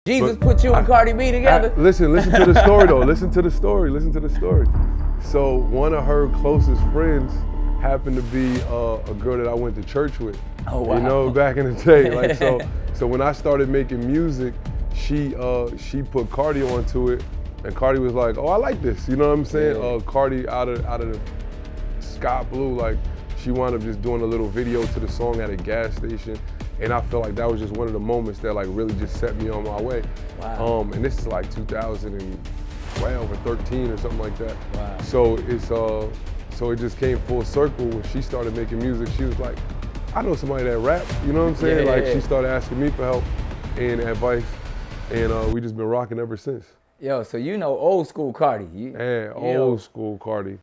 Jesus put you and Cardi B together. Listen to the story though. Listen to the story. So one of her closest friends happened to be a girl that I went to church with. Oh wow. You know, back in the day. Like so when I started making music, she put Cardi onto it, and Cardi was like, "Oh, I like this." You know what I'm saying? Yeah. Cardi out of the sky blue, like she wound up just doing a little video to the song at a gas station. And I felt like that was just one of the moments that like really just set me on my way. Wow. And this is like 2012 or 13 or something like that. Wow. So so it just came full circle when she started making music. She was like, I know somebody that rap, you know what I'm saying? Yeah. She started asking me for help and advice, and we just been rocking ever since. Yo, so you know old school Cardi. Old school Cardi.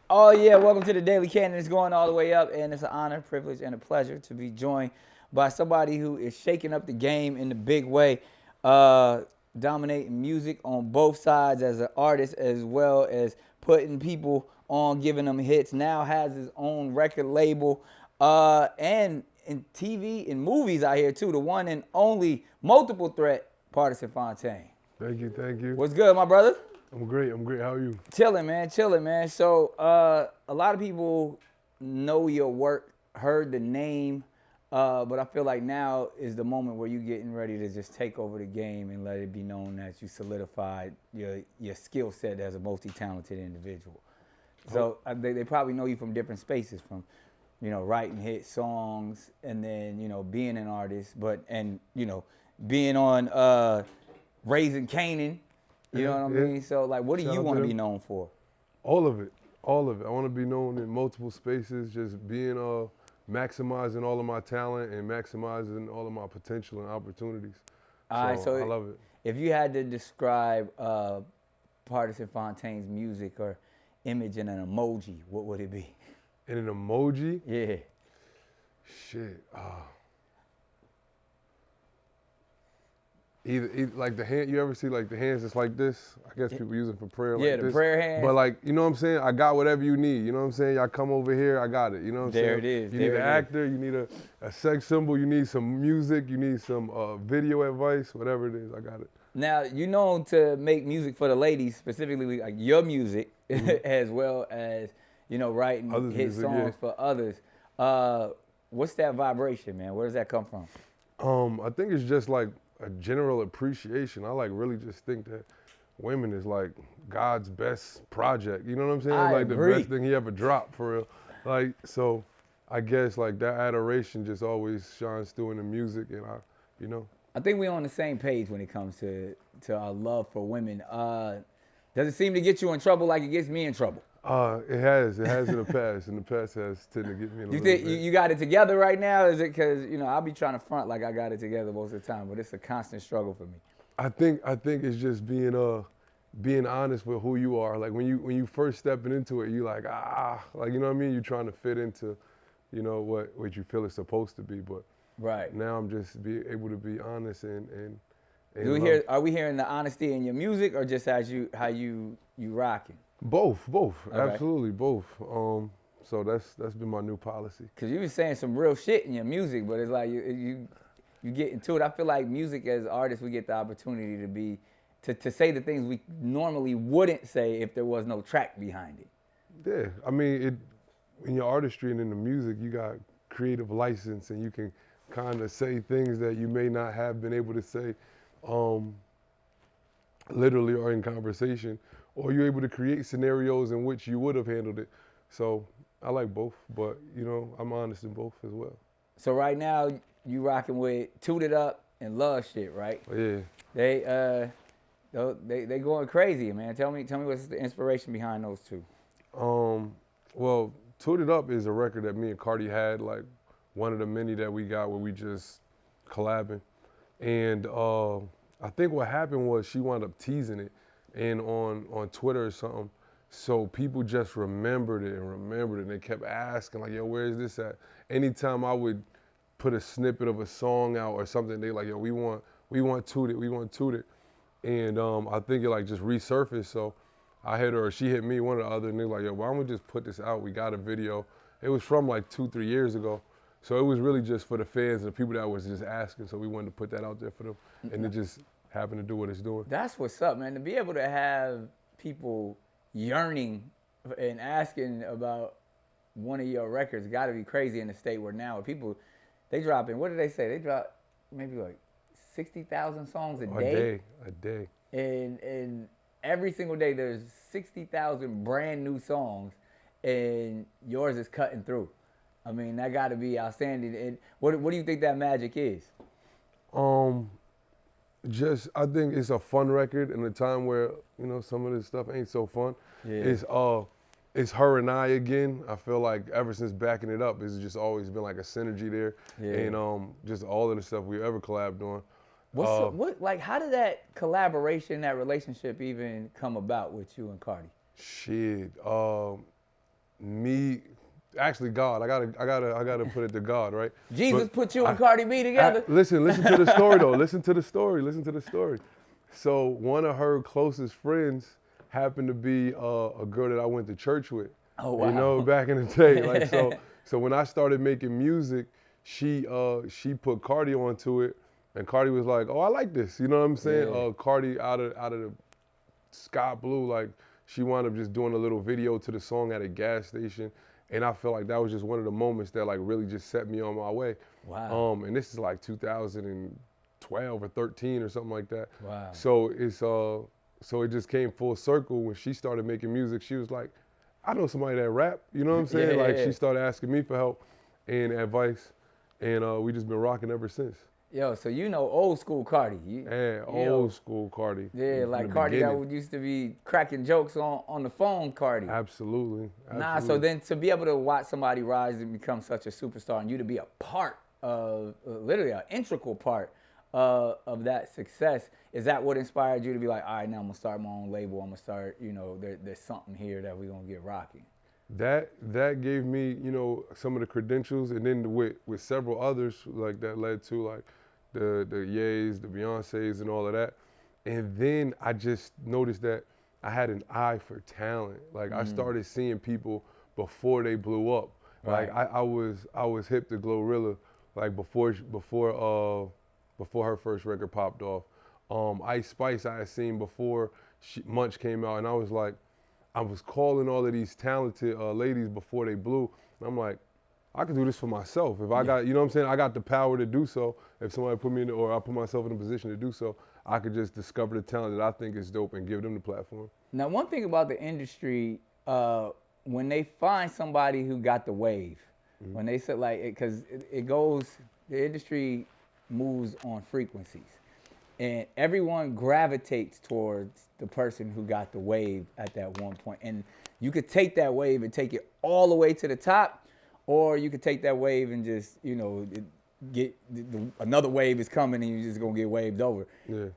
Oh yeah, welcome to the Daily Cannon. It's going all the way up, and it's an honor, privilege, and a pleasure to be joined by somebody who is shaking up the game in the big way, dominating music on both sides as an artist, as well as putting people on, giving them hits. Now has his own record label, and in TV and movies out here too. The one and only multiple threat, Pardison Fontaine. Thank you. What's good, my brother? I'm great. How are you? Chilling, man. So a lot of people know your work, heard the name, but I feel like now is the moment where you're getting ready to just take over the game and let it be known that you solidified your skill set as a multi-talented individual. So they probably know you from different spaces, from writing hit songs, and then being an artist, and being on Raising Canaan. You know what I mean? So, like, what do you want to be known for? All of it. I want to be known in multiple spaces, just being, maximizing all of my talent and maximizing all of my potential and opportunities. All right, so I love it. If you had to describe Pardison Fontaine's music or image in an emoji, what would it be? In an emoji? Yeah. Shit. Either like the hand, you ever see like the hands just like this? I guess people use it for prayer like this. Yeah, the prayer hands. But like, you know what I'm saying? I got whatever you need, you know what I'm saying? Y'all come over here, I got it, you know what I'm saying? There it is. You need an actor, you need a sex symbol, you need some music, you need some video advice, whatever it is, I got it. Now, you're known to make music for the ladies, specifically like your music, as well as, writing Others' hit music, songs for others. What's that vibration, man? Where does that come from? I think it's just like a general appreciation. I like really just think that women is like God's best project. You know what I'm saying? I like agree. The best thing he ever dropped for real. Like, so I guess like that adoration just always shines through in the music, and I think we're on the same page when it comes to our love for women. Does it seem to get you in trouble like it gets me in trouble? It has in the past. In the past has tended to get me in a You little think bit. you got it together right now? Is it because I'll be trying to front like I got it together most of the time, but it's a constant struggle for me. I think it's just being honest with who you are. Like when you first stepping into it, you like like you know what I mean. You're trying to fit into, what you feel it's supposed to be. But right now I'm just able to be honest and Are we hearing the honesty in your music, or just how you rocking? Both, Okay. absolutely both. So that's been my new policy. Cause you been saying some real shit in your music, but it's like you get into it. I feel like music as artists, we get the opportunity to say the things we normally wouldn't say if there was no track behind it. Yeah, I mean, in your artistry and in the music, you got creative license, and you can kind of say things that you may not have been able to say, literally or in conversation. Or you're able to create scenarios in which you would have handled it. So I like both, but I'm honest in both as well. So right now you rocking with Toot It Up and Love Shit, right? Yeah. They going crazy, man. Tell me what's the inspiration behind those two? Well, Toot It Up is a record that me and Cardi had, like one of the many that we got where we just collabing. And I think what happened was she wound up teasing it. And on Twitter or something, so people just remembered it, and they kept asking like, yo, where is this at? Anytime I would put a snippet of a song out or something, they like, yo, we want Toot It. And I think it like just resurfaced, so I hit her, or she hit me, one or the other, and they're like, yo, why don't we just put this out? We got a video. It was from like 2-3 years ago. So it was really just for the fans and the people that was just asking. So we wanted to put that out there for them, and it just happened to do what it's doing. That's what's up, man. To be able to have people yearning and asking about one of your records got to be crazy in the state where now people, they dropping, what did they say? They drop maybe like 60,000 songs a day. A day. And every single day there's 60,000 brand new songs, and yours is cutting through. I mean, that got to be outstanding. And what do you think that magic is? Just I think it's a fun record in a time where some of this stuff ain't so fun. Yeah. It's her and I again. I feel like ever since Backin It Up, it's just always been like a synergy there, and just all of the stuff we ever collabed on. How did that collaboration, that relationship even come about with you and Cardi? Shit, actually God. I gotta put it to God, right? Jesus put you and Cardi B together. Listen to the story though. Listen to the story. So one of her closest friends happened to be a girl that I went to church with. Oh wow. Back in the day, like so when I started making music, she put Cardi onto it. And Cardi was like, "Oh, I like this." You know what I'm saying? Yeah. Cardi out of the sky blue, like she wound up just doing a little video to the song at a gas station, and I feel like that was just one of the moments that like really just set me on my way. Wow. And this is like 2012 or 13 or something like that. Wow. So it just came full circle when she started making music. She was like, "I know somebody that rap." You know what I'm saying? Yeah. She started asking me for help and advice, and we just been rocking ever since. Yo, so old school Cardi. Old school Cardi. Yeah, like Cardi that used to be cracking jokes on the phone, Cardi. Absolutely. Nah, so then to be able to watch somebody rise and become such a superstar, and you to be a part of, literally an integral part of that success, is that what inspired you to be like, all right, now I'm going to start my own label, I'm going to start, there's something here that we're going to get rocking? That gave me, some of the credentials, and then with several others, like that led to like the Ye's, the Beyoncé's, and all of that. And then I just noticed that I had an eye for talent. Like I started seeing people before they blew up. Right. Like I was hip to Glorilla, like before her first record popped off. Ice Spice I had seen before Munch came out, and I was like, I was calling all of these talented ladies before they blew. And I'm like, I can do this for myself. If I got, I got the power to do so. If somebody put me in, or I put myself in a position to do so, I could just discover the talent that I think is dope and give them the platform. Now, one thing about the industry, when they find somebody who got the wave, when they said because the industry moves on frequencies. And everyone gravitates towards the person who got the wave at that one point. And you could take that wave and take it all the way to the top, or you could take that wave and just, another wave is coming and you're just going to get waved over. Yeah.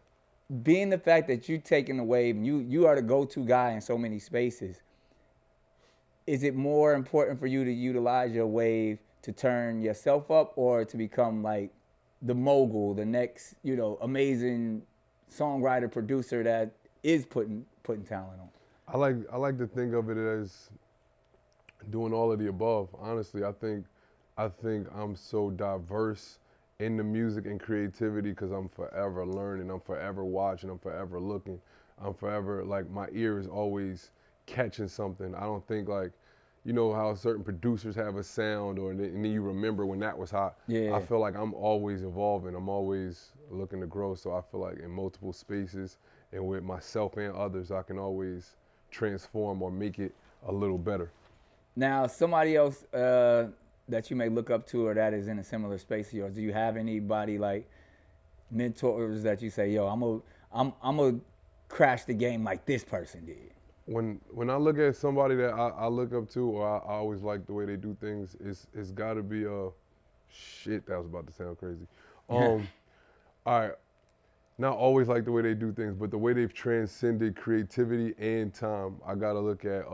Being the fact that you're taking the wave and you are the go-to guy in so many spaces, is it more important for you to utilize your wave to turn yourself up, or to become like the mogul, the next, amazing songwriter, producer that is putting talent on? I like to think of it as doing all of the above. Honestly, I think I'm so diverse in the music and creativity because I'm forever learning, I'm forever watching, I'm forever looking, I'm forever, like, my ear is always catching something. I don't think like, how certain producers have a sound, and then you remember when that was hot. Yeah. I feel like I'm always evolving. I'm always looking to grow. So I feel like in multiple spaces and with myself and others, I can always transform or make it a little better. Now, somebody else that you may look up to or that is in a similar space to yours, do you have anybody like mentors that you say, yo, I'm gonna crash the game like this person did? When I look at somebody that I look up to, or I always like the way they do things, it's got to be shit. That was about to sound crazy. All right, not always like the way they do things, but the way they've transcended creativity and time. I gotta look at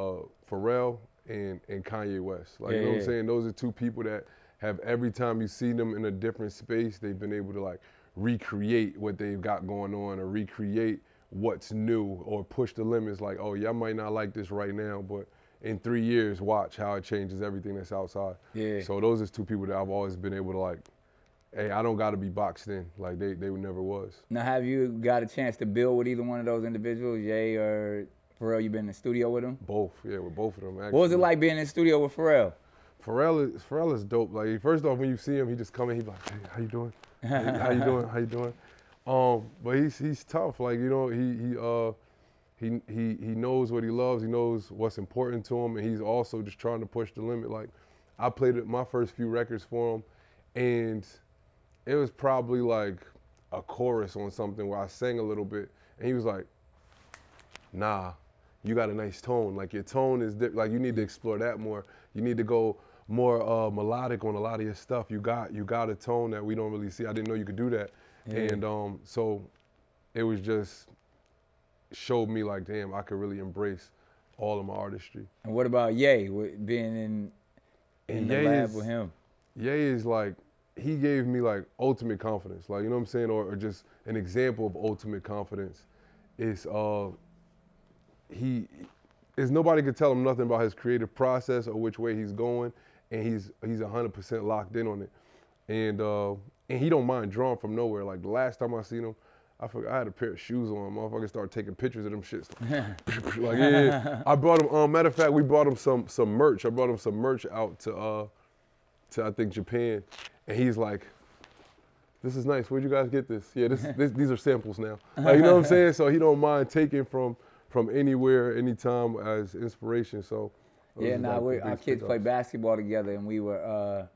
Pharrell and Kanye West. Like, you know what I'm saying? Those are two people that have, every time you see them in a different space, they've been able to like recreate what they've got going on, or recreate what's new, or push the limits. Like, oh, y'all might not like this right now, but in 3 years, watch how it changes everything that's outside. Yeah. So those are two people that I've always been able to like, hey, I don't got to be boxed in. Like they never was. Now, have you got a chance to build with either one of those individuals, Ye or Pharrell? You been in the studio with them? Both, yeah, with both of them. Actually. What was it like being in the studio with Pharrell? Pharrell is dope. Like first off, when you see him, he just come in, he be like, hey, how you doing? Hey, how you doing? How you doing? But he's tough. Like you know, he knows what he loves. He knows what's important to him, and he's also just trying to push the limit. Like I played my first few records for him, and it was probably like a chorus on something where I sang a little bit, and he was like, nah, you got a nice tone. Like your tone is like you need to explore that more. You need to go more melodic on a lot of your stuff. You got a tone that we don't really see. I didn't know you could do that. Yeah. And so it was just showed me like, damn, I could really embrace all of my artistry. And what about Ye, being in the lab with him? Ye is like, he gave me like ultimate confidence. Like, you know what I'm saying? Or just an example of ultimate confidence is nobody could tell him nothing about his creative process or which way he's going, and he's 100% locked in on it. And he don't mind drawing from nowhere. Like the last time I seen him, I had a pair of shoes on. Motherfucker started taking pictures of them shits. Like yeah, I brought him. Matter of fact, we brought him some merch. I brought him some merch out to I think Japan, and he's like, "This is nice. Where'd you guys get this? Yeah, these are samples now. Like you know what I'm saying? So he don't mind taking from anywhere, anytime as inspiration. So yeah, our kids play basketball together, and we were,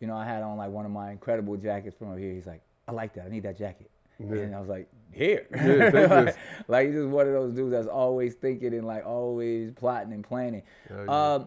you know, I had on like one of my incredible jackets from over here. He's like, I like that. I need that jacket. Yeah. And I was like, here. Yeah, like he's just one of those dudes that's always thinking and like always plotting and planning. Yeah.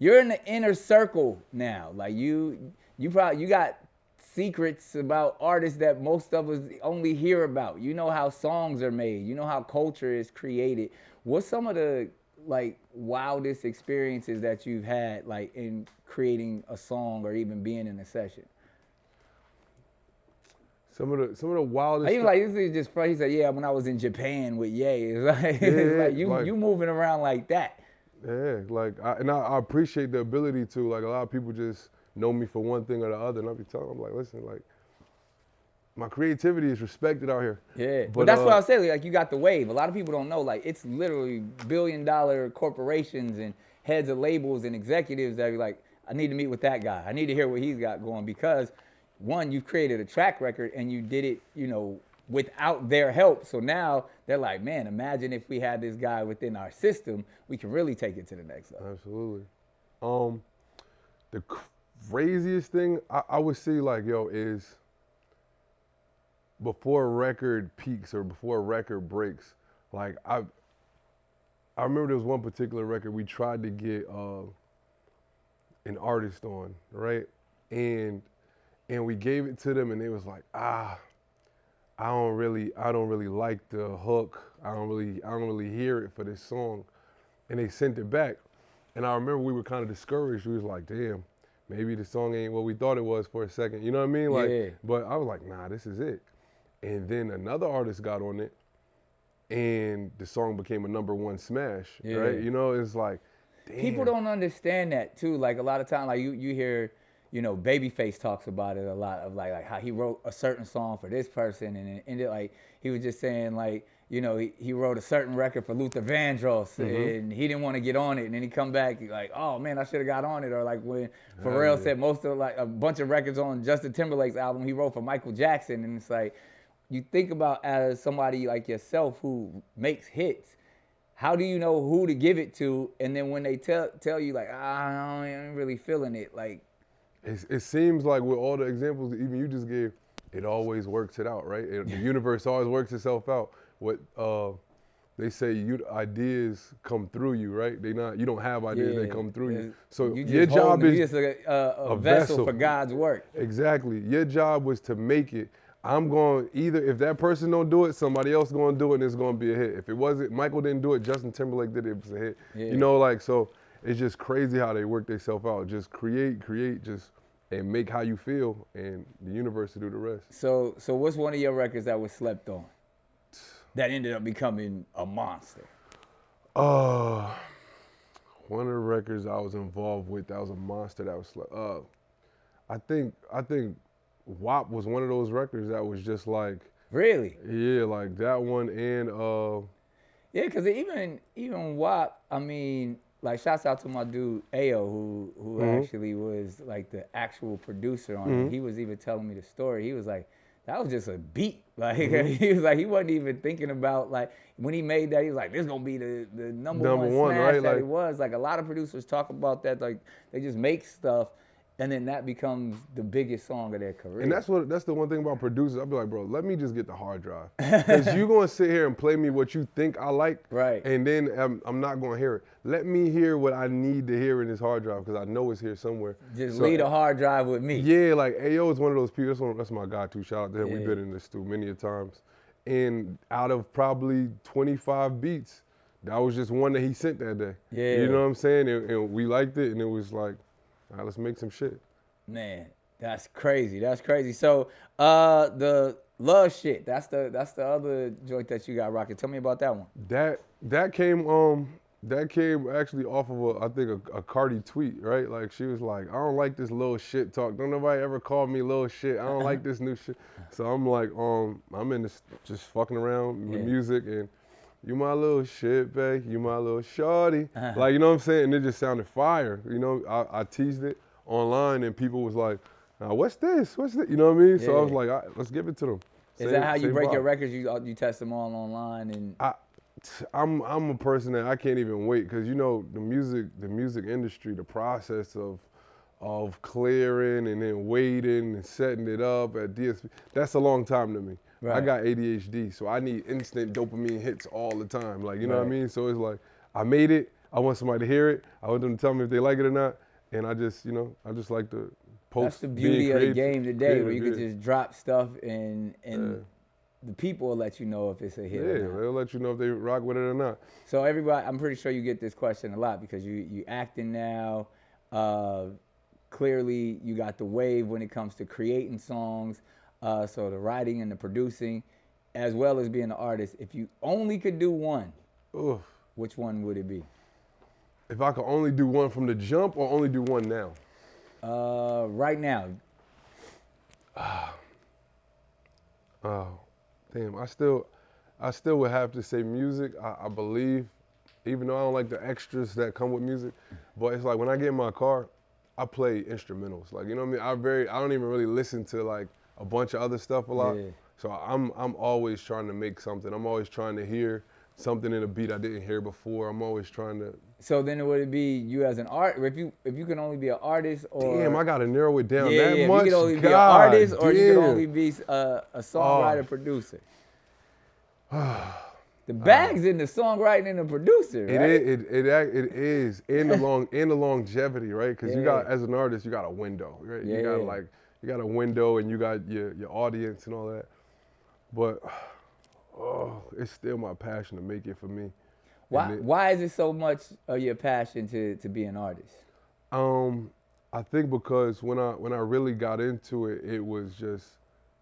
You're in the inner circle now. Like you got secrets about artists that most of us only hear about. You know how songs are made. You know how culture is created. What's some of the like wildest experiences that you've had like in creating a song or even being in a session? Some of the wildest. Even like this is just funny. He said, "Yeah, when I was in Japan with Ye, it's like, it's like you moving around like that." Yeah, like I appreciate the ability to. Like a lot of people just know me for one thing or the other, and I be telling them like, listen, like my creativity is respected out here. Yeah, but that's what I was saying. Like you got the wave. A lot of people don't know. Like it's literally billion-dollar corporations and heads of labels and executives that are like, I need to meet with that guy. I need to hear what he's got going because. One, you created a track record and you did it, you know, without their help. So now they're like, man, imagine if we had this guy within our system, we can really take it to the next level. Absolutely. The craziest thing I would see like, yo, is before a record peaks or before a record breaks, like I remember there was one particular record we tried to get an artist on, right? And we gave it to them, and they was like, I don't really like the hook. I don't really hear it for this song, and they sent it back. And I remember we were kind of discouraged. We was like, damn, maybe the song ain't what we thought it was for a second. You know what I mean? Like, yeah. But I was like, nah, this is it. And then another artist got on it, and the song became a #1 smash. Yeah. Right? You know, it's like, damn. People don't understand that too. Like a lot of times, like you hear. You know, Babyface talks about it a lot of like how he wrote a certain song for this person and it ended like he was just saying like, you know, he wrote a certain record for Luther Vandross and he didn't want to get on it and then he come back like, oh man, I should have got on it. Or like when Pharrell said most of like a bunch of records on Justin Timberlake's album he wrote for Michael Jackson, and it's like you think about as somebody like yourself who makes hits, how do you know who to give it to? And then when they tell you like, I ain't really feeling it, like. It seems like with all the examples that even you just gave, it always works it out, right? The universe always works itself out. What they say, ideas come through you, right? You don't have ideas, they come through you. So your job is just a vessel for God's work. Exactly. Your job was to make it. I'm going either if that person don't do it, somebody else going to do it, and it's going to be a hit. If it wasn't, Michael didn't do it, Justin Timberlake did it, it was a hit. Yeah. You know, like so. It's just crazy how they work themselves out. Just create, just and make how you feel, and the universe to do the rest. So what's one of your records that was slept on that ended up becoming a monster? One of the records I was involved with that was a monster. That was like, I think WAP was one of those records that was just like, Really? yeah, like that one and Yeah, because even WAP, I mean, like shouts out to my dude Ayo, who actually was like the actual producer on it. He was even telling me the story. He was like, that was just a beat. Like he was like, he wasn't even thinking about like when he made that, he was like, this gonna be the number one smash right? that Like, it was. Like a lot of producers talk about that, like they just make stuff and then that becomes the biggest song of their career. and that's the one thing about producers. I'll be like, bro, let me just get the hard drive, because you gonna sit here and play me what you think I like, Right. And then I'm not gonna hear it. Let me hear what I need to hear in this hard drive, because I know it's here somewhere. Just leave the hard drive with me. Yeah, like Ayo is one of those people. That's my guy too. Shout out to him. We've been in this stew many a times. And out of probably 25 beats, that was just one that he sent that day. Yeah. You know what I'm saying? And we liked it, and it was like, all right, let's make some shit. Man, that's crazy. That's crazy. So the love shit, that's the other joint that you got rocking. Tell me about that one. That came actually off of a Cardi tweet, right? Like she was like, I don't like this little shit talk. Don't nobody ever call me little shit. I don't like this new shit. So I'm like, I'm in this just fucking around with music, and you my little shit, babe. You my little shorty. Like, you know what I'm saying? And it just sounded fire. You know, I teased it online, and people was like, what's this? What's this? You know what I mean? So I was like, all right, let's give it to them. Is that how you break your records? You test them all online and. I'm a person that I can't even wait, because you know the music industry, the process of clearing and then waiting and setting it up at DSP, that's a long time to me. Right. I got ADHD, so I need instant dopamine hits all the time. Like, you know what I mean? So it's like, I made it, I want somebody to hear it, I want them to tell me if they like it or not, and I just like to post. That's the beauty of the game today, where you can just drop stuff and the people will let you know if it's a hit or not. Yeah, they'll let you know if they rock with it or not. So everybody, I'm pretty sure you get this question a lot, because you acting now. Clearly, you got the wave when it comes to creating songs. So the writing and the producing, as well as being an artist. If you only could do one, which one would it be? If I could only do one from the jump, or only do one now? Right now. Oh, damn! I still would have to say music. I believe, even though I don't like the extras that come with music, but it's like when I get in my car, I play instrumentals. Like, you know what I mean? I don't even really listen to like a bunch of other stuff a lot. Yeah. So I'm always trying to make something. I'm always trying to hear something in a beat I didn't hear before. I'm always trying to. So then would it be you as an if you can only be an artist, or damn, I gotta narrow it down that much. You can only be an artist, or you can only be a songwriter, producer. The bag's in the songwriting and the producer, right? It is in the longevity, right? Because you got, as an artist, you got a window, right? Yeah. You got a window, and you got your audience and all that. But it's still my passion to make it for me. Why is it so much of your passion to be an artist? I think because when I really got into it, it was just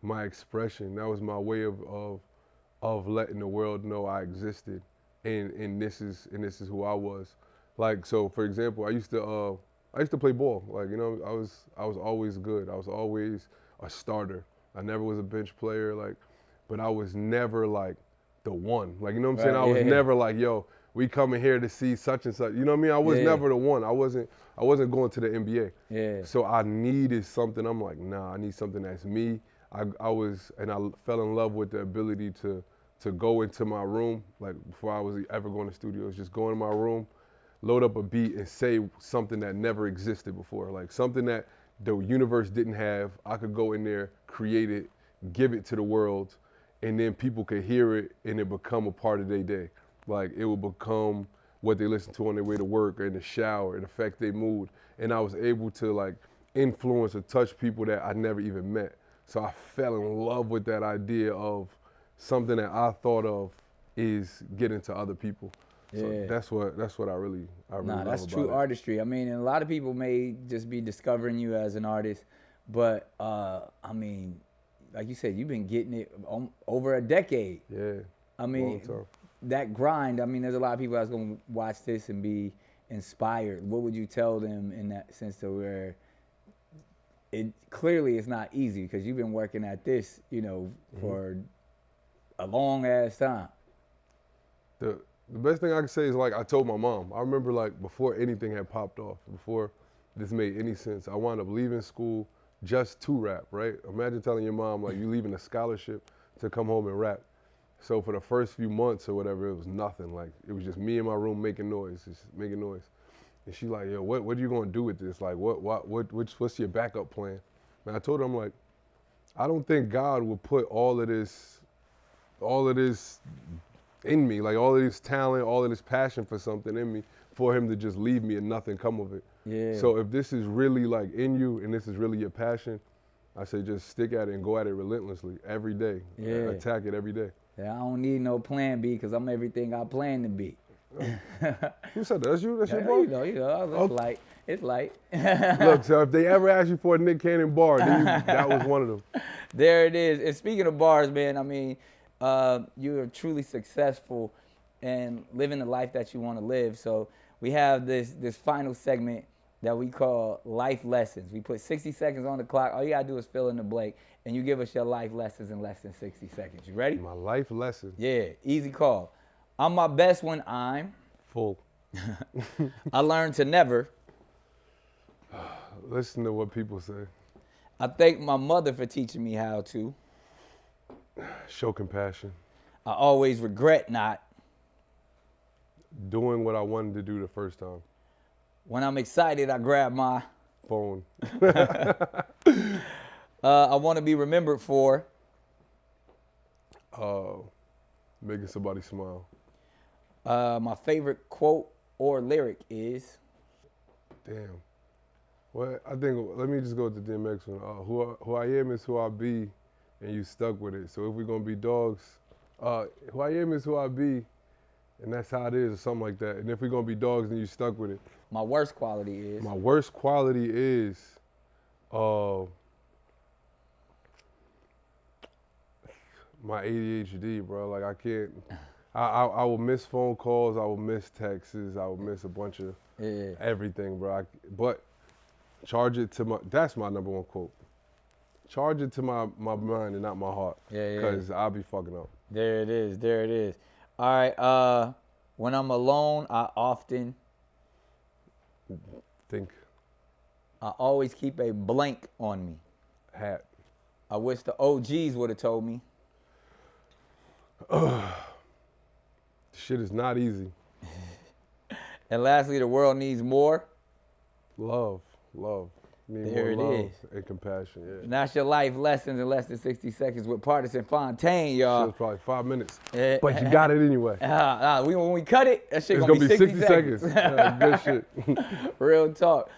my expression. That was my way of letting the world know I existed, and this is who I was. Like, so for example, I used to play ball. Like, you know, I was always good. I was always a starter. I never was a bench player, like, but I was never like the one. Like, you know what I'm saying? I was never like, yo, we coming here to see such and such. You know what I mean? I was never the one. I wasn't going to the NBA. Yeah. So I needed something. I'm like, nah, I need something that's me. I fell in love with the ability to go into my room, like before I was ever going to studios, just go in my room, load up a beat and say something that never existed before, like something that the universe didn't have. I could go in there, create it, give it to the world, and then people could hear it and it become a part of their day. Like, it would become what they listen to on their way to work or in the shower. It affect their mood. And I was able to like influence or touch people that I never even met. So I fell in love with that idea of something that I thought of is getting to other people. Yeah. So that's what I really love about it. That's true artistry. I mean, and a lot of people may just be discovering you as an artist, but I mean, like you said, you've been getting it over a decade. Yeah. I mean, that grind. I mean, there's a lot of people that's gonna watch this and be inspired, what would you tell them in that sense to where it clearly is not easy because you've been working at this, you know, for a long ass time. The best thing I can say is like I told my mom. I remember like before anything had popped off, before this made any sense, I wound up leaving school just to rap, right? Imagine telling your mom like you leaving a scholarship to come home and rap. So for the first few months or whatever, it was nothing. Like it was just me in my room making noise, just making noise. And she like, yo, what are you gonna do with this? Like what's your backup plan? And I told her, I'm like, I don't think God would put all of this in me, like all of this talent, all of this passion for something in me, for him to just leave me and nothing come of it. Yeah. So if this is really like in you and this is really your passion, I say just stick at it and go at it relentlessly every day. Yeah. Attack it every day. Yeah, I don't need no plan B because I'm everything I plan to be. Who said that? That's you? That's your Yeah, bar? you know, it's light. It's light. Look, so if they ever ask you for a Nick Cannon bar, then that was one of them. There it is. And speaking of bars, man, I mean, you are truly successful and living the life that you want to live. So we have this final segment that we call life lessons. We put 60 seconds on the clock. All you gotta do is fill in the blank, and you give us your life lessons in less than 60 seconds. You ready? My life lesson. Yeah, easy call. I'm my best when I'm full. I learned to never. Listen to what people say. I thank my mother for teaching me how to. Show compassion. I always regret not. Doing what I wanted to do the first time. When I'm excited, I grab my phone. I want to be remembered for. Making somebody smile. My favorite quote or lyric is. Damn. Well, I think, let me just go with the DMX one. Who I am is who I be, and you stuck with it. So if we're going to be dogs, who I am is who I be, and that's how it is, or something like that. And if we're going to be dogs, then you stuck with it. My worst quality is. My worst quality is my ADHD, bro. Like I can't. I will miss phone calls. I will miss texts. I will miss a bunch of everything, bro. But charge it to my. That's my number one quote. Charge it to my mind and not my heart. Yeah. Because I'll be fucking up. There it is. There it is. All right. When I'm alone, I often think. I always keep a blank on me. Hat. I wish the OGs would have told me. Shit is not easy. And lastly, the world needs more. Love. Need there more love is. And compassion, yeah. And that's your life lessons in less than 60 seconds with Pardison Fontaine, y'all. It was probably 5 minutes, but you got it anyway. When we cut it, that shit it's gonna be 60 seconds. Good shit. Real talk.